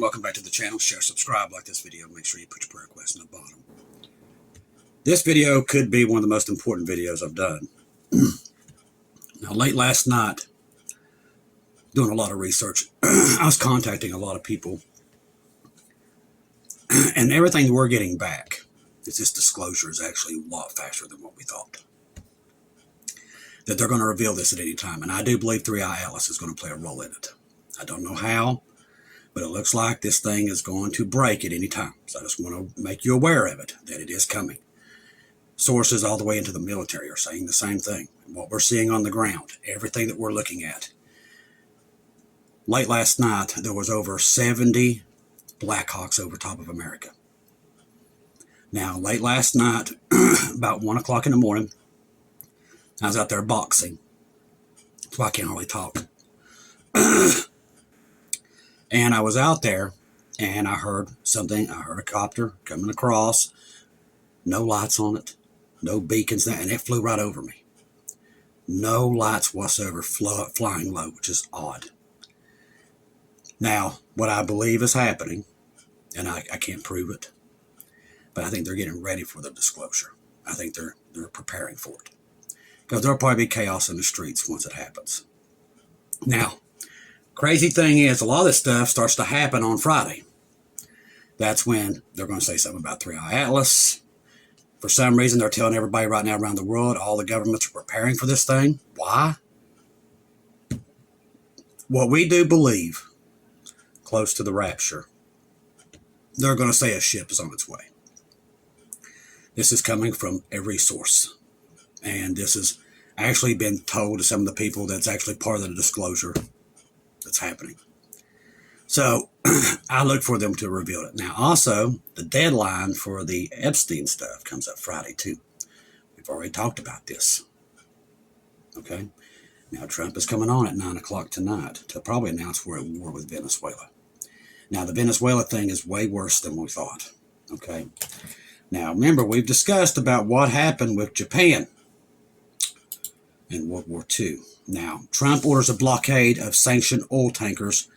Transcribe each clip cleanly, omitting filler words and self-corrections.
welcome back to the channel. Share, subscribe, like this video. Make sure you put your prayer request in the bottom. This video could be one of the most important videos I've done. Now, late last night, doing a lot of research, I was contacting a lot of people, and everything we're getting back is this disclosure is actually a lot faster than what we thought. That they're going to reveal this at any time, and I do believe 3i Atlas is going to play a role in it. I don't know how, but it looks like this thing is going to break at any time. So I just want to make you aware of it, that it is coming. Sources all the way into the military are saying the same thing. What we're seeing on the ground, everything that we're looking at. Late last night, there was over 70 Blackhawks over top of America. Now, late last night, about 1 o'clock in the morning, I was out there boxing. That's why I can't hardly talk. And I was out there, and I heard something. I heard a copter coming across. No lights on it. No beacons there, and it flew right over me. No lights whatsoever flying low, which is odd. Now, what I believe is happening, and I can't prove it, but I think they're getting ready for the disclosure. I think they're preparing for it. Because there'll probably be chaos in the streets once it happens. Now, crazy thing is, a lot of this stuff starts to happen on Friday. That's when they're going to say something about 3i Atlas. For some reason, they're telling everybody right now around the world, all the governments are preparing for this thing. Why? What we do believe, close to the rapture, they're going to say a ship is on its way. This is coming from every source. And this has actually been told to some of the people that's actually part of the disclosure that's happening. So I look for them to reveal it. Now, also, the deadline for the Epstein stuff comes up Friday, too. We've already talked about this. Okay? Now, Trump is coming on at 9 o'clock tonight to probably announce we're at war with Venezuela. Now, the Venezuela thing is way worse than we thought. Okay? Now, remember, we've discussed about what happened with Japan in World War II. Now, Trump orders a blockade of sanctioned oil tankers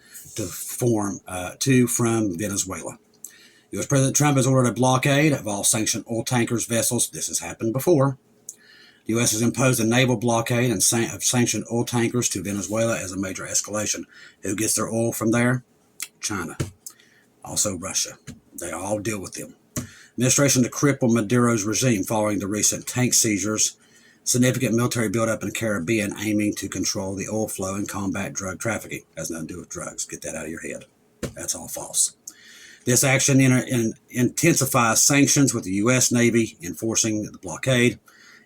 from Venezuela. U.S. President Trump has ordered a blockade of all sanctioned oil tankers vessels. This has happened before. The U.S. has imposed a naval blockade of sanctioned oil tankers to Venezuela as a major escalation. Who gets their oil from there? China. Also Russia. They all deal with them. Administration to cripple Maduro's regime following the recent tank seizures. Significant military buildup in the Caribbean aiming to control the oil flow and combat drug trafficking. Has nothing to do with drugs. Get that out of your head. That's all false. This action intensifies sanctions with the U.S. Navy enforcing the blockade,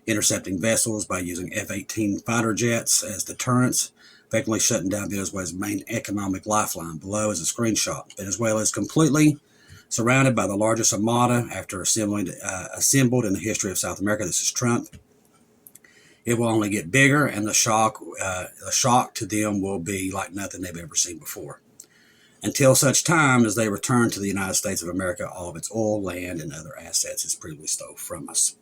intercepting vessels by using F-18 fighter jets as deterrents, effectively shutting down Venezuela's main economic lifeline. Below is a screenshot. Venezuela is completely surrounded by the largest armada after assembled in the history of South America. This is Trump. It will only get bigger, and the shock to them will be like nothing they've ever seen before. Until such time as they return to the United States of America, all of its oil, land, and other assets is previously stolen from us.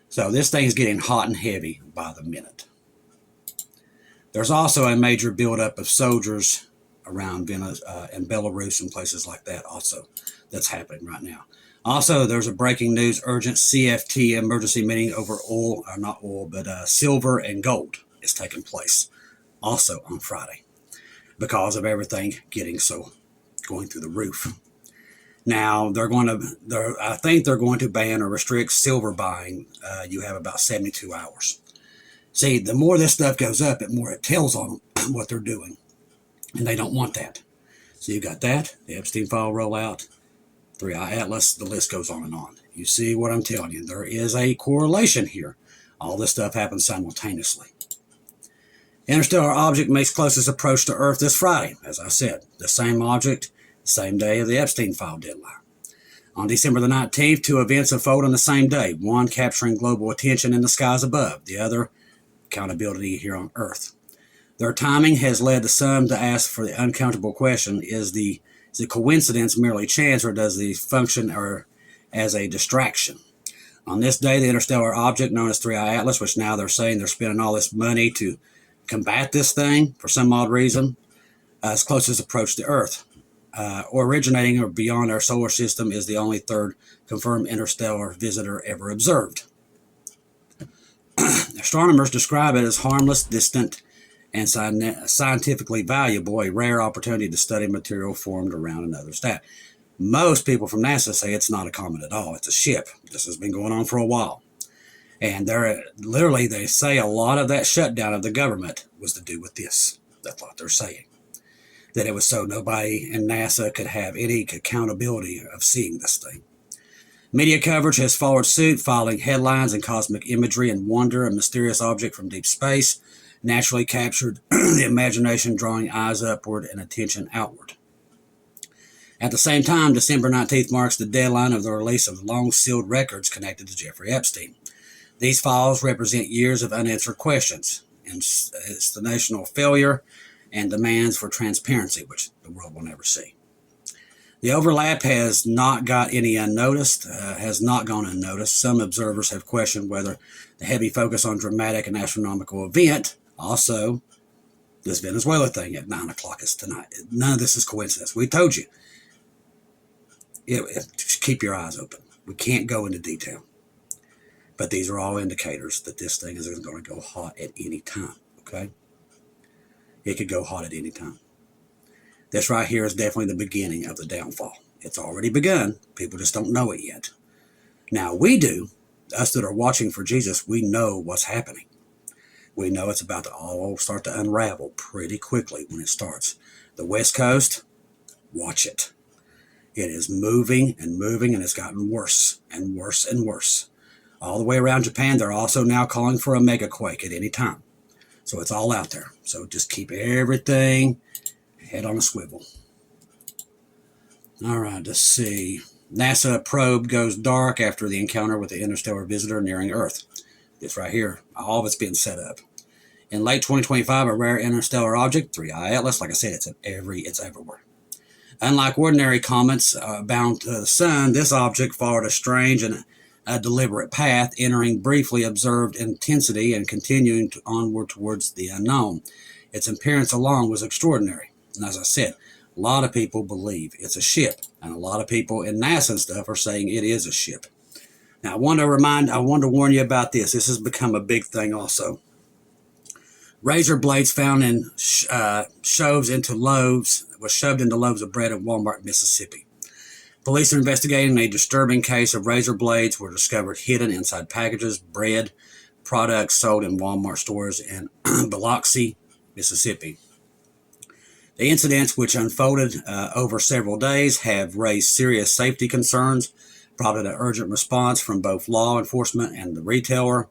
So this thing's getting hot and heavy by the minute. There's also a major buildup of soldiers around and Belarus and places like that also that's happening right now. Also, there's a breaking news urgent CFT emergency meeting over silver and gold is taking place also on Friday because of everything going through the roof. Now, I think they're going to ban or restrict silver buying. You have about 72 hours. See, the more this stuff goes up, the more it tells on them what they're doing. And they don't want that. So you got that, the Epstein file rollout, 3i Atlas, the list goes on and on. You see what I'm telling you. There is a correlation here. All this stuff happens simultaneously. Interstellar object makes closest approach to Earth this Friday. As I said, the same object, same day of the Epstein file deadline. On December the 19th, two events unfold on the same day. One capturing global attention in the skies above. The other, accountability here on Earth. Their timing has led some to ask for the uncomfortable question, is the coincidence merely chance, or does the function as a distraction? On this day, the interstellar object known as 3i Atlas, which now they're saying they're spending all this money to combat this thing for some odd reason, is closest approach to Earth. originating or beyond our solar system is the only third confirmed interstellar visitor ever observed. Astronomers describe it as harmless, distant, and scientifically valuable, a rare opportunity to study material formed around another star. Most people from NASA say it's not a comet at all. It's a ship. This has been going on for a while. And they say a lot of that shutdown of the government was to do with this. That's what they're saying. That it was so nobody in NASA could have any accountability of seeing this thing. Media coverage has followed suit, following headlines and cosmic imagery and wonder. A mysterious object from deep space naturally captured the imagination, drawing eyes upward and attention outward. At the same time, December 19th marks the deadline of the release of long-sealed records connected to Jeffrey Epstein. These files represent years of unanswered questions, institutional failure, and demands for transparency, which the world will never see. The overlap has not gone unnoticed. Some observers have questioned whether the heavy focus on dramatic and astronomical event, also this Venezuela thing at 9 o'clock is tonight. None of this is coincidence. We told you. Just keep your eyes open. We can't go into detail. But these are all indicators that this thing is going to go hot at any time, okay? It could go hot at any time. This right here is definitely the beginning of the downfall. It's already begun. People just don't know it yet. Now, we do. Us that are watching for Jesus, we know what's happening. We know it's about to all start to unravel pretty quickly when it starts. The West Coast, watch it. It is moving, and it's gotten worse and worse and worse. All the way around Japan, they're also now calling for a mega quake at any time. So it's all out there. So just keep everything head on a swivel. All right, let's see. NASA probe goes dark after the encounter with the interstellar visitor nearing Earth. This right here, all of it's being set up. In late 2025, a rare interstellar object, 3I Atlas, like I said, it's everywhere. Unlike ordinary comets bound to the sun, this object followed a strange and a deliberate path, entering briefly observed intensity and continuing onward towards the unknown. Its appearance alone was extraordinary. And as I said, a lot of people believe it's a ship. And a lot of people in NASA and stuff are saying it is a ship. Now, I want to warn you about this. This has become a big thing also. Razor blades found in shoved into loaves of bread in Walmart, Mississippi. Police are investigating a disturbing case of razor blades were discovered hidden inside packages, bread, products sold in Walmart stores in Biloxi, Mississippi. The incidents, which unfolded over several days, have raised serious safety concerns, prompted an urgent response from both law enforcement and the retailer.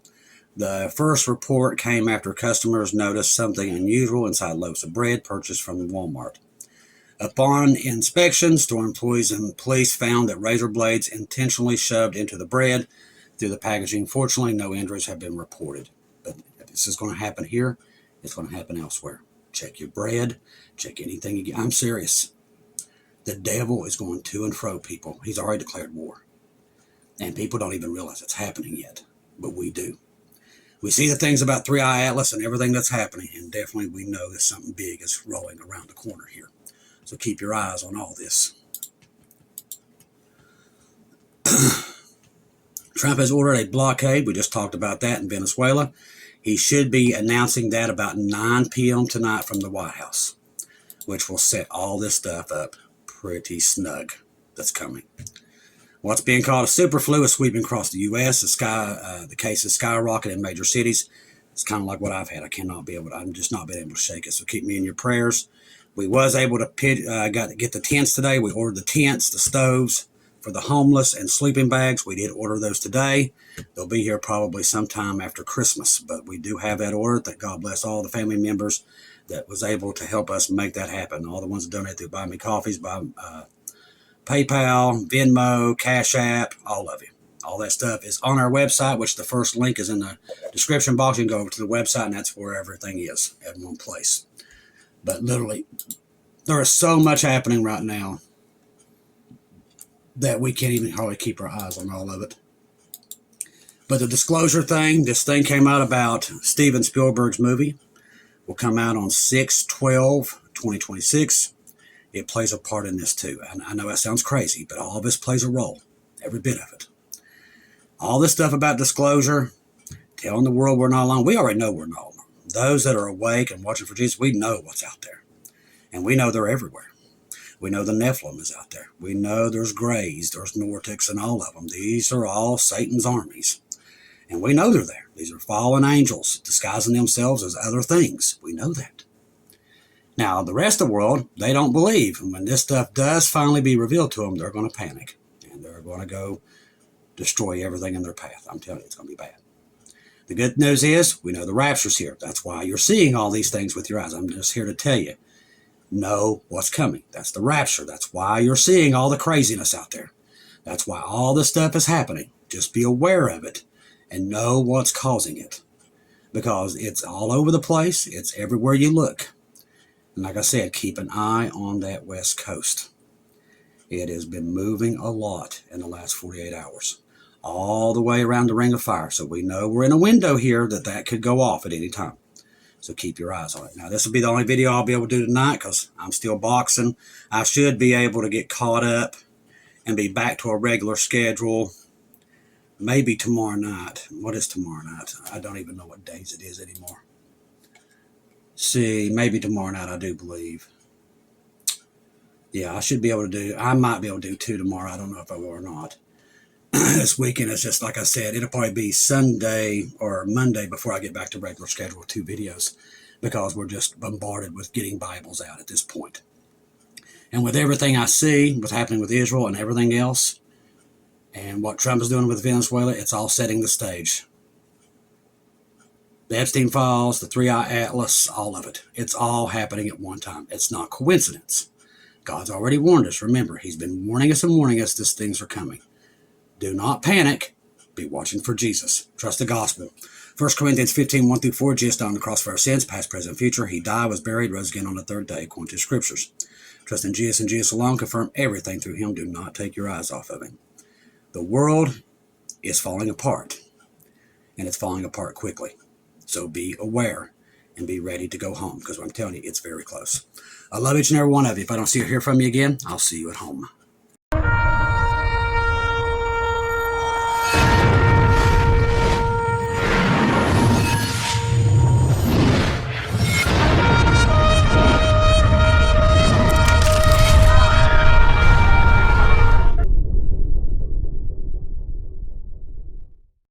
The first report came after customers noticed something unusual inside loaves of bread purchased from Walmart. Upon inspection, store employees and police found that razor blades intentionally shoved into the bread through the packaging. Fortunately, no injuries have been reported. But if this is going to happen here, it's going to happen elsewhere. Check your bread. Check anything you get. I'm serious. The devil is going to and fro, people. He's already declared war. And people don't even realize it's happening yet. But we do. We see the things about 3I Atlas and everything that's happening. And definitely we know that something big is rolling around the corner here. So keep your eyes on all this. Trump has ordered a blockade. We just talked about that in Venezuela. He should be announcing that about 9 p.m. tonight from the White House, which will set all this stuff up pretty snug that's coming. What's being called a super flu is sweeping across the U.S. The cases skyrocket in major cities. It's kind of like what I've had. I'm just not been able to shake it. So keep me in your prayers. We was able to get the tents today. We ordered the tents, the stoves for the homeless, and sleeping bags. We did order those today. They'll be here probably sometime after Christmas, but we do have that order. That God bless all the family members that was able to help us make that happen. All the ones that donate through Buy Me Coffees, PayPal, Venmo, Cash App, all of you. All that stuff is on our website, which the first link is in the description box. You can go over to the website, and that's where everything is at one place. But literally, there is so much happening right now that we can't even hardly keep our eyes on all of it. But the disclosure thing, this thing came out about Steven Spielberg's movie. Will come out on 6/12/2026. it plays a part in this too. And I know that sounds crazy, but all of this plays a role, every bit of it. All this stuff about disclosure, telling the world we're not alone, we already know we're not alone. Those that are awake and watching for Jesus, we know what's out there. And we know they're everywhere. We know the Nephilim is out there. We know there's Greys, there's Nortics, and all of them. These are all Satan's armies. And we know they're there. These are fallen angels disguising themselves as other things. We know that. Now, the rest of the world, they don't believe. And when this stuff does finally be revealed to them, they're going to panic. And they're going to go destroy everything in their path. I'm telling you, it's going to be bad. The good news is, we know the rapture's here. That's why you're seeing all these things with your eyes. I'm just here to tell you. Know what's coming. That's the rapture. That's why you're seeing all the craziness out there. That's why all this stuff is happening. Just be aware of it and know what's causing it. Because it's all over the place. It's everywhere you look. And like I said, keep an eye on that West Coast. It has been moving a lot in the last 48 hours. All the way around the Ring of Fire. So we know we're in a window here that could go off at any time. So keep your eyes on it. Now, this will be the only video I'll be able to do tonight because I'm still boxing. I should be able to get caught up and be back to a regular schedule maybe tomorrow night. What is tomorrow night? I don't even know what days it is anymore. See, maybe tomorrow night, I do believe. Yeah, I should be able to do, I might be able to do 2 tomorrow. I don't know if I will or not. This weekend is just, like I said, it'll probably be Sunday or Monday before I get back to regular schedule with 2 videos because we're just bombarded with getting Bibles out at this point. And with everything I see, what's happening with Israel and everything else, and what Trump is doing with Venezuela, it's all setting the stage. The Epstein files, the 3-Eye Atlas, all of it. It's all happening at one time. It's not coincidence. God's already warned us. Remember, he's been warning us and warning us these things are coming. Do not panic. Be watching for Jesus. Trust the gospel. 1 Corinthians 15, 1-4, Jesus died on the cross for our sins, past, present, future. He died, was buried, rose again on the 3rd day, according to the Scriptures. Trust in Jesus and Jesus alone. Confirm everything through him. Do not take your eyes off of him. The world is falling apart, and it's falling apart quickly. So be aware and be ready to go home, because I'm telling you, it's very close. I love each and every one of you. If I don't see or hear from you again, I'll see you at home.